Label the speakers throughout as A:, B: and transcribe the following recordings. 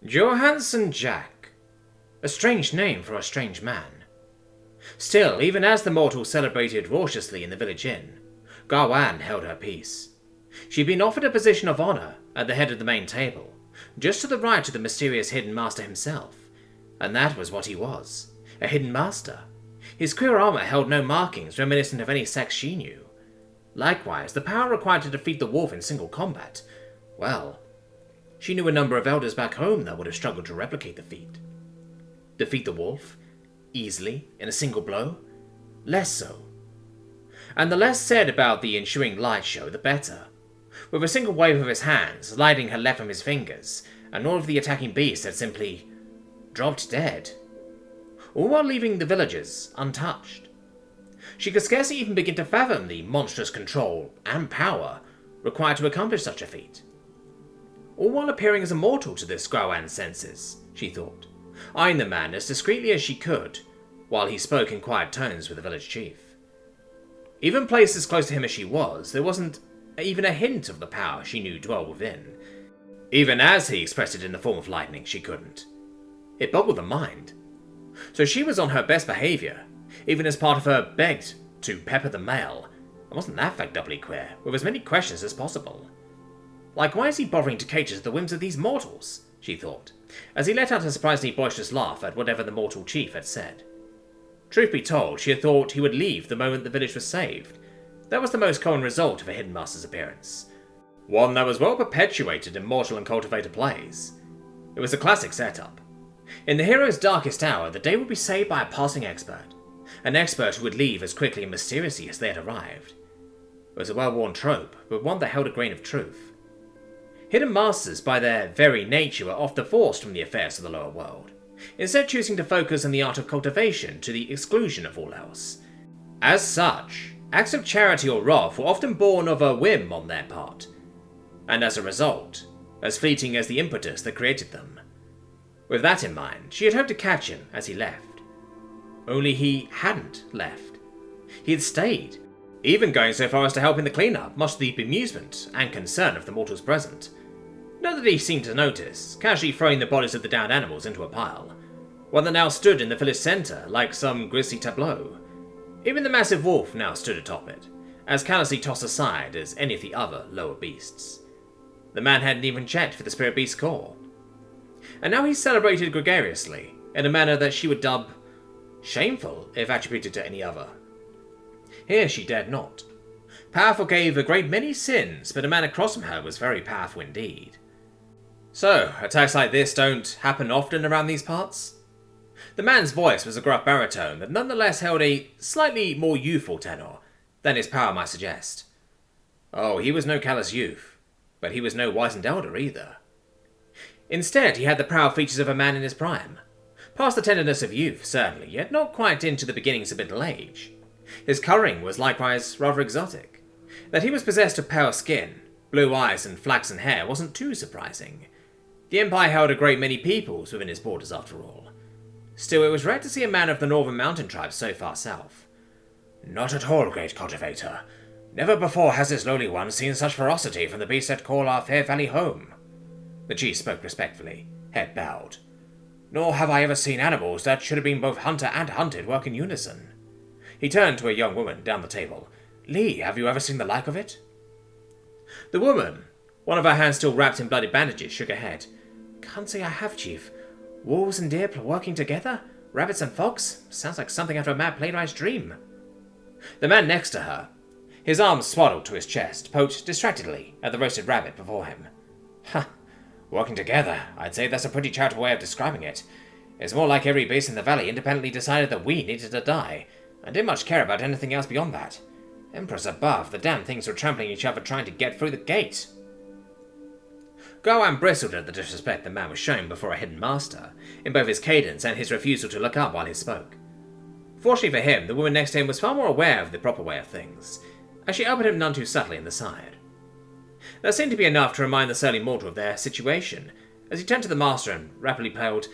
A: Johansson Jack. A strange name for a strange man. Still, even as the mortal celebrated raucously in the village inn, Gawain held her peace. She'd been offered a position of honour at the head of the main table, just to the right of the mysterious hidden master himself. And that was what he was, a hidden master. His queer armour held no markings reminiscent of any Sect she knew. Likewise, the power required to defeat the wolf in single combat, well, she knew a number of elders back home that would have struggled to replicate the feat. Defeat the wolf? Easily, in a single blow? Less so. And the less said about the ensuing light show, the better. With a single wave of his hand, sliding her left from his fingers, and all of the attacking beasts had simply dropped dead. All while leaving the villagers untouched. She could scarcely even begin to fathom the monstrous control and power required to accomplish such a feat. All while appearing as a mortal to this Gawain's senses, she thought, eyeing the man as discreetly as she could, while he spoke in quiet tones with the village chief. Even placed as close to him as she was, there wasn't even a hint of the power she knew dwelled within. Even as he expressed it in the form of lightning, she couldn't. It boggled the mind. So she was on her best behaviour, even as part of her begged to pepper the mail, and wasn't that fact doubly queer, with as many questions as possible. Like, why is he bothering to cater to the whims of these mortals? She thought, as he let out a surprisingly boisterous laugh at whatever the mortal chief had said. Truth be told, she had thought he would leave the moment the village was saved. That was the most common result of a hidden master's appearance. One that was well perpetuated in mortal and cultivator plays. It was a classic setup. In the hero's darkest hour, the day would be saved by a passing expert. An expert who would leave as quickly and mysteriously as they had arrived. It was a well-worn trope, but one that held a grain of truth. Hidden masters, by their very nature, were often forced from the affairs of the lower world, instead choosing to focus on the art of cultivation to the exclusion of all else. As such, acts of charity or wrath were often born of a whim on their part, and as a result, as fleeting as the impetus that created them. With that in mind, she had hoped to catch him as he left. Only he hadn't left. He had stayed, even going so far as to help in the cleanup, much to the bemusement and concern of the mortals present. Not that he seemed to notice, casually throwing the bodies of the downed animals into a pile, one that now stood in the village centre like some grisly tableau. Even the massive wolf now stood atop it, as callously tossed aside as any of the other lower beasts. The man hadn't even checked for the spirit beast's core. And now he celebrated gregariously, in a manner that she would dub shameful if attributed to any other. Here she dared not. Power forgave a great many sins, but a man across from her was very powerful indeed. So, attacks like this don't happen often around these parts? The man's voice was a gruff baritone that nonetheless held a slightly more youthful tenor than his power might suggest. Oh, he was no callous youth, but he was no wizened elder either. Instead, he had the proud features of a man in his prime. Past the tenderness of youth, certainly, yet not quite into the beginnings of middle age. His colouring was likewise rather exotic. That he was possessed of pale skin, blue eyes and flaxen hair wasn't too surprising. The Empire held a great many peoples within its borders after all. Still, it was rare to see a man of the northern mountain tribes so far south. Not at all, great cultivator. Never before has this lowly one seen such ferocity from the beasts that call our fair valley home. The chief spoke respectfully, head bowed. Nor have I ever seen animals that should have been both hunter and hunted work in unison. He turned to a young woman down the table. Lee, have you ever seen the like of it? The woman, one of her hands still wrapped in bloody bandages, shook her head. Can't say I have, Chief. Wolves and deer working together? Rabbits and fox? Sounds like something out of a mad playwright's dream. The man next to her, his arms swaddled to his chest, poked distractedly at the roasted rabbit before him. Huh. Working together, I'd say that's a pretty charitable way of describing it. It's more like every beast in the valley independently decided that we needed to die, and didn't much care about anything else beyond that. Emperors above, the damn things were trampling each other trying to get through the gate. Gawain bristled at the disrespect the man was showing before a hidden master, in both his cadence and his refusal to look up while he spoke. Fortunately for him, the woman next to him was far more aware of the proper way of things, as she elbowed him none too subtly in the side. That seemed to be enough to remind the surly mortal of their situation, as he turned to the master and rapidly plailed,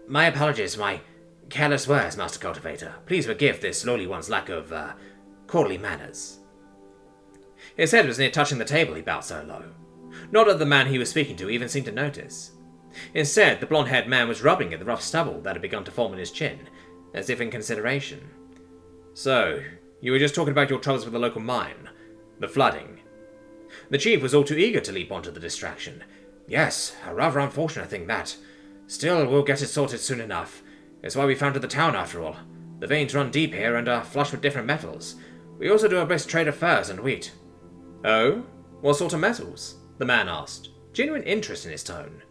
A: my apologies, my careless words, Master Cultivator. Please forgive this lowly one's lack of, courtly manners. His head was near touching the table, he bowed so low. Not that the man he was speaking to even seemed to notice. Instead, the blonde-haired man was rubbing at the rough stubble that had begun to form on his chin, as if in consideration. "So, you were just talking about your troubles with the local mine. The flooding." The chief was all too eager to leap onto the distraction. "Yes, a rather unfortunate thing, that. Still, we'll get it sorted soon enough. It's why we founded the town, after all. The veins run deep here and are flush with different metals. We also do a brisk trade of furs and wheat." "Oh? What sort of metals?" the man asked, genuine interest in his tone.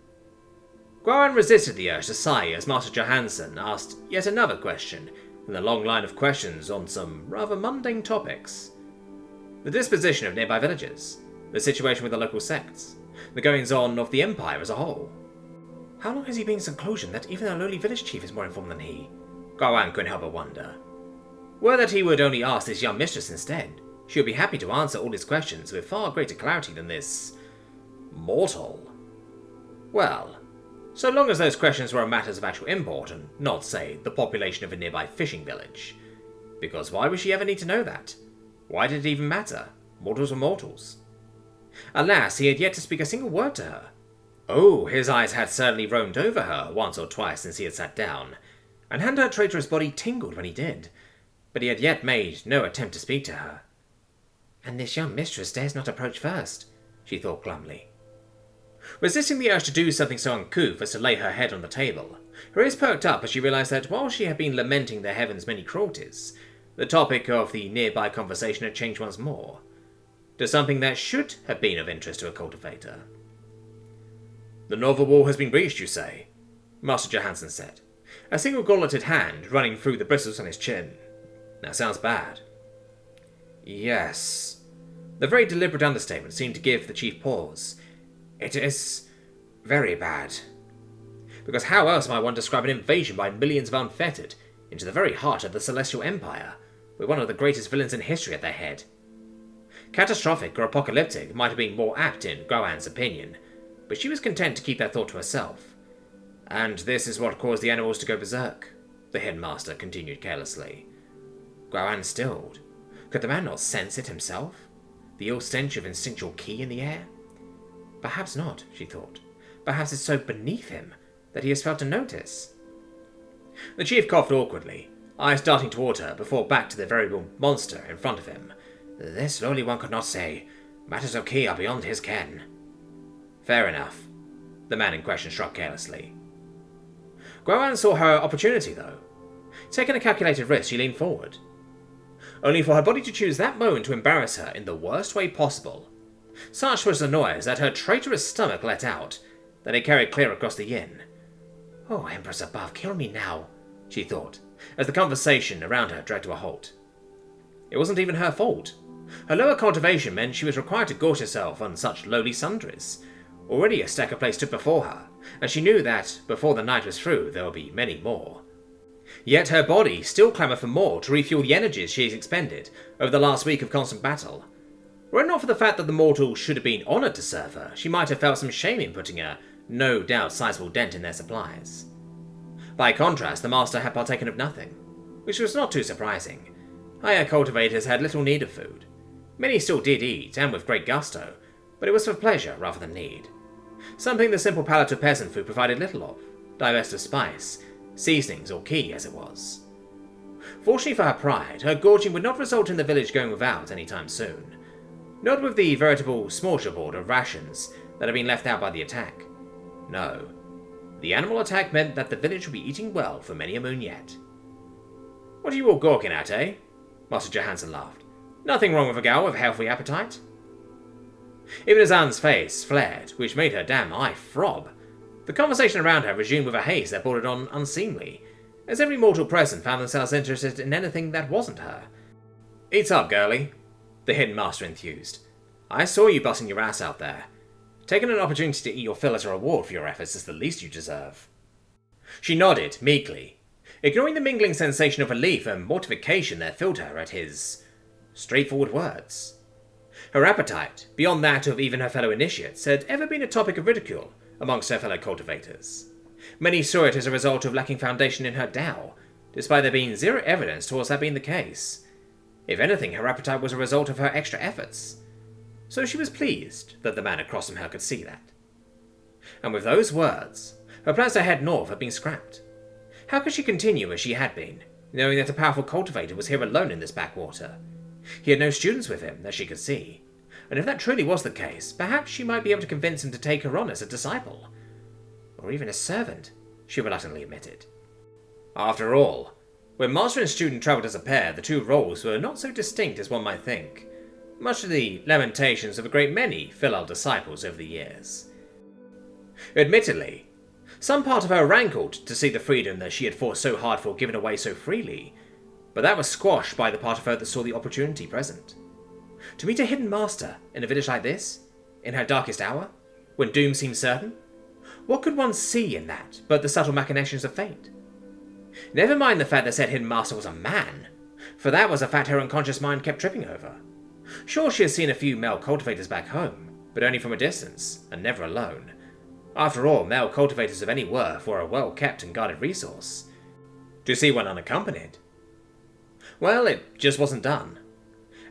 A: Gwaran resisted the urge to sigh as Master Johansson asked yet another question in the long line of questions on some rather mundane topics. The disposition of nearby villages, the situation with the local sects, the goings-on of the Empire as a whole. How long has he been in seclusion that even a lowly village chief is more informed than he? Gwaran couldn't help but wonder. Were that he would only ask this young mistress instead, she would be happy to answer all his questions with far greater clarity than this mortal. Well, so long as those questions were matters of actual import and not, say, the population of a nearby fishing village. Because why would she ever need to know that? Why did it even matter? Mortals were mortals. Alas, he had yet to speak a single word to her. Oh, his eyes had certainly roamed over her once or twice since he had sat down, and had her traitorous body tingled when he did, but he had yet made no attempt to speak to her. "And this young mistress dares not approach first," she thought glumly. Resisting the urge to do something so uncouth as to lay her head on the table, her ears perked up as she realized that while she had been lamenting the heavens' many cruelties, the topic of the nearby conversation had changed once more, to something that should have been of interest to a cultivator. "The Nova Wall has been breached, you say?" Master Johansson said, a single gauntleted hand running through the bristles on his chin. "That sounds bad." "Yes." The very deliberate understatement seemed to give the chief pause. "It is very bad. Because how else might one describe an invasion by millions of unfettered into the very heart of the Celestial Empire, with one of the greatest villains in history at their head? Catastrophic or apocalyptic might have been more apt in Gwaran's opinion, but she was content to keep that thought to herself. "And this is what caused the animals to go berserk," the headmaster continued carelessly. Gwaran stilled. Could the man not sense it himself? The ill stench of instinctual ki in the air? Perhaps not, she thought. Perhaps it's so beneath him that he has failed to notice. The chief coughed awkwardly, eyes darting toward her before back to the veritable monster in front of him. "This lowly one could not say. Matters of ki are beyond his ken." "Fair enough," the man in question shrugged carelessly. Gwaran saw her opportunity, though. Taking a calculated risk, she leaned forward, only for her body to choose that moment to embarrass her in the worst way possible. Such was the noise that her traitorous stomach let out, that it carried clear across the inn. "Oh, Empress above, kill me now," she thought, as the conversation around her dragged to a halt. It wasn't even her fault. Her lower cultivation meant she was required to gorge herself on such lowly sundries. Already a stack of plates stood before her, and she knew that, before the night was through, there would be many more. Yet her body still clamoured for more to refuel the energies she had expended over the last week of constant battle. Were it not for the fact that the mortals should have been honoured to serve her, she might have felt some shame in putting a no doubt sizable dent in their supplies. By contrast, the master had partaken of nothing, which was not too surprising. Higher cultivators had little need of food. Many still did eat, and with great gusto, but it was for pleasure rather than need. Something the simple palate of peasant food provided little of, divest of spice, seasonings or ki as it was. Fortunately for her pride, her gorging would not result in the village going without any time soon. Not with the veritable smorgasbord of rations that had been left out by the attack. No. The animal attack meant that the village would be eating well for many a moon yet. "What are you all gawking at, eh?" Master Johansson laughed. "Nothing wrong with a gal with a healthy appetite?" Even Azan's face flared, which made her damn eye throb. The conversation around her resumed with a haste that bordered on unseemly, as every mortal present found themselves interested in anything that wasn't her. "Eat up, girlie," the hidden master enthused. "I saw you busting your ass out there. Taking an opportunity to eat your fill as a reward for your efforts is the least you deserve." She nodded, meekly, ignoring the mingling sensation of relief and mortification that filled her at his straightforward words. Her appetite, beyond that of even her fellow initiates, had ever been a topic of ridicule amongst her fellow cultivators. Many saw it as a result of lacking foundation in her Tao, despite there being zero evidence towards that being the case. If anything, her appetite was a result of her extra efforts. So she was pleased that the man across from her could see that. And with those words, Her plans to head north had been scrapped. How could she continue as she had been, knowing that a powerful cultivator was here alone in this backwater? He had no students with him, that she could see. And if that truly was the case, perhaps she might be able to convince him to take her on as a disciple. Or even a servant, she reluctantly admitted. After all, when master and student travelled as a pair, the two roles were not so distinct as one might think, much to the lamentations of a great many filial disciples over the years. Admittedly, some part of her rankled to see the freedom that she had fought so hard for given away so freely, but that was squashed by the part of her that saw the opportunity present. To meet a hidden master in a village like this, in her darkest hour, when doom seemed certain, what could one see in that but the subtle machinations of fate? Never mind the fact that said hidden master was a man, for that was a fact her unconscious mind kept tripping over. Sure, she had seen a few male cultivators back home, but only from a distance, and never alone. After all, male cultivators of any worth were a well-kept and guarded resource. To see one unaccompanied? Well, it just wasn't done.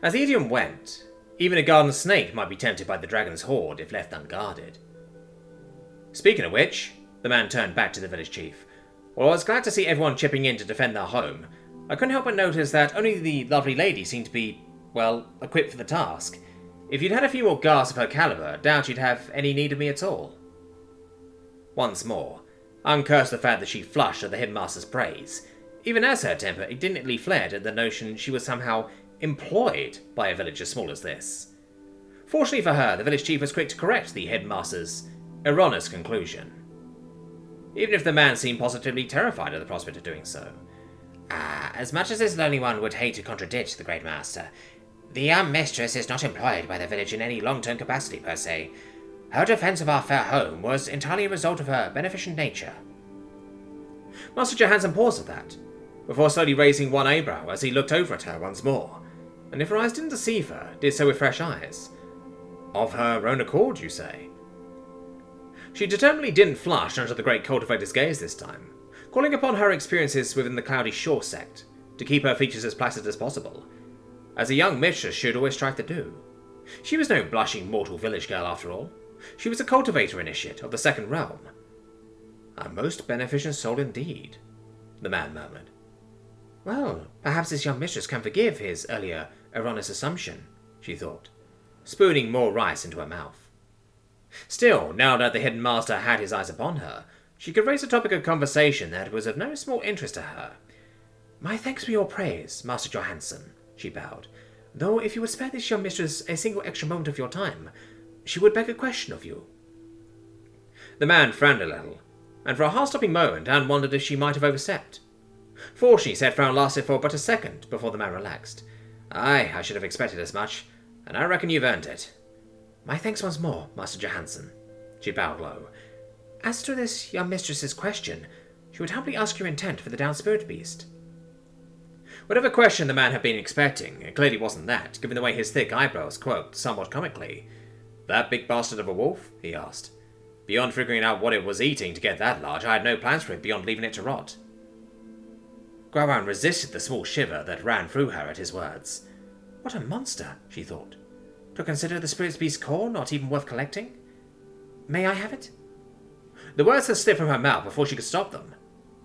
A: As the idiom went, even a garden snake might be tempted by the dragon's horde if left unguarded. Speaking of which, the man turned back to the village chief. While I was glad to see everyone chipping in to defend their home, I couldn't help but notice that only the lovely lady seemed to be, well, equipped for the task. If you'd had a few more guards of her caliber, I doubt you'd have any need of me at all. Once more, I uncursed the fact that she flushed at the headmaster's praise, even as her temper indignantly flared at the notion she was somehow employed by a village as small as this. Fortunately for her, the village chief was quick to correct the headmaster's erroneous conclusion, even if the man seemed positively terrified at the prospect of doing so. As much as this lonely one would hate to contradict the great master, the young mistress is not employed by the village in any long-term capacity per se. Her defense of our fair home was entirely a result of her beneficent nature. Master Johansson paused at that, before slowly raising one eyebrow as he looked over at her once more, and if her eyes didn't deceive her, did so with fresh eyes. Of her own accord, you say? She determinedly didn't flush under the great cultivator's gaze this time, calling upon her experiences within the Cloudy Shore Sect to keep her features as placid as possible, as a young mistress should always strive to do. She was no blushing mortal village girl after all. She was a cultivator initiate of the second realm. A most beneficent soul indeed, the man murmured. Well, perhaps this young mistress can forgive his earlier erroneous assumption, she thought, spooning more rice into her mouth. Still, now that the hidden master had his eyes upon her, she could raise a topic of conversation that was of no small interest to her. My thanks for your praise, Master Johansson, she bowed, though if you would spare this young mistress a single extra moment of your time, she would beg a question of you. The man frowned a little, and for a heart-stopping moment Anne wondered if she might have overstepped. Fortunately, said frown lasted for but a second before the man relaxed. Aye, I should have expected as much, and I reckon you've earned it. My thanks once more, Master Johansson, she bowed low. As to this young mistress's question, she would humbly ask your intent for the down spirit beast. Whatever question the man had been expecting, it clearly wasn't that, given the way his thick eyebrows quirked somewhat comically. That big bastard of a wolf? He asked. Beyond figuring out what it was eating to get that large, I had no plans for it beyond leaving it to rot. Gwaran resisted the small shiver that ran through her at his words. What a monster, she thought. To consider the spirit beast's core not even worth collecting? May I have it? The words had slipped from her mouth before she could stop them.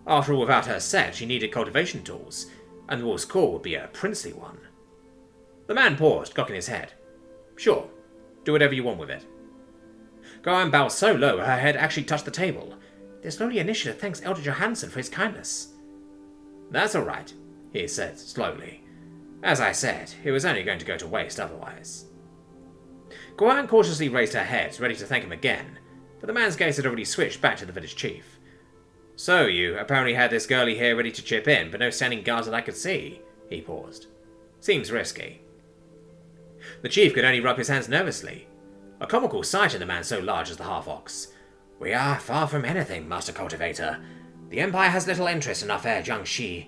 A: After all, without her set, she needed cultivation tools, and the wolf's core would be a princely one. The man paused, cocking his head. Sure, do whatever you want with it. Gwaran bowed so low her head actually touched the table. This lowly initiative thanks Elder Johansson for his kindness. That's all right, he said slowly. As I said, it was only going to go to waste otherwise. Gwaran cautiously raised her head, ready to thank him again, but the man's gaze had already switched back to the village chief. So you apparently had this girlie here ready to chip in, but no standing guards that I could see, he paused. Seems risky. The chief could only rub his hands nervously, a comical sight in a man so large as the half-ox. We are far from anything, Master Cultivator. The Empire has little interest in our fair Jiangxi,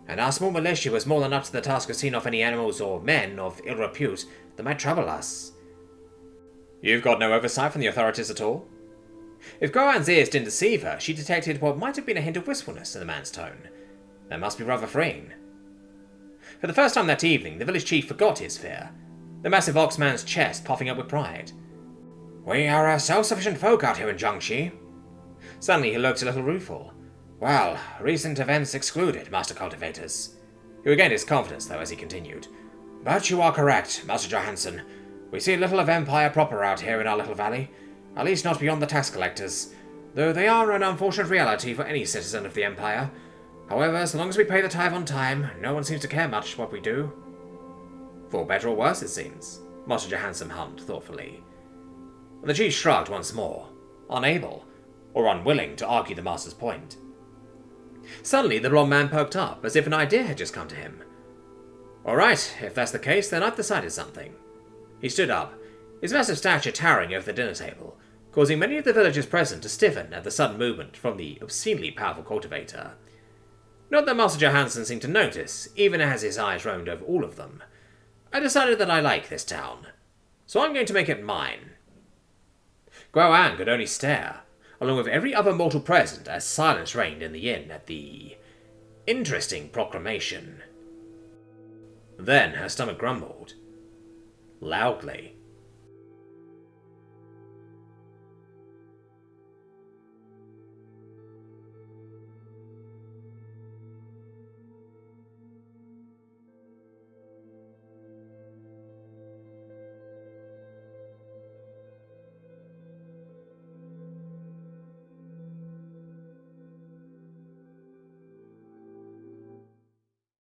A: and our small militia was more than up to the task of seeing off any animals or men of ill repute that might trouble us. You've got no oversight from the authorities at all? If Gwaran's ears didn't deceive her, she detected what might have been a hint of wistfulness in the man's tone. That must be rather freeing. For the first time that evening, the village chief forgot his fear, the massive oxman's chest puffing up with pride. We are a self-sufficient folk out here in Jiangxi. Suddenly he looked a little rueful. Well, recent events excluded, Master Cultivators. He regained his confidence, though, as he continued. But you are correct, Master Johansson. We see little of Empire proper out here in our little valley. At least not beyond the tax collectors. Though they are an unfortunate reality for any citizen of the Empire. However, so long as we pay the tithe on time, no one seems to care much what we do. For better or worse, it seems, Master Johansson hummed thoughtfully. The chief shrugged once more, unable, or unwilling, to argue the master's point. Suddenly, the blond man perked up, as if an idea had just come to him. All right, if that's the case, then I've decided something. He stood up, his massive stature towering over the dinner table, causing many of the villagers present to stiffen at the sudden movement from the obscenely powerful cultivator. Not that Master Johansson seemed to notice, even as his eyes roamed over all of them. I decided that I like this town, so I'm going to make it mine. Guoan could only stare, along with every other mortal present, as silence reigned in the inn at the interesting proclamation. Then her stomach grumbled. Loudly.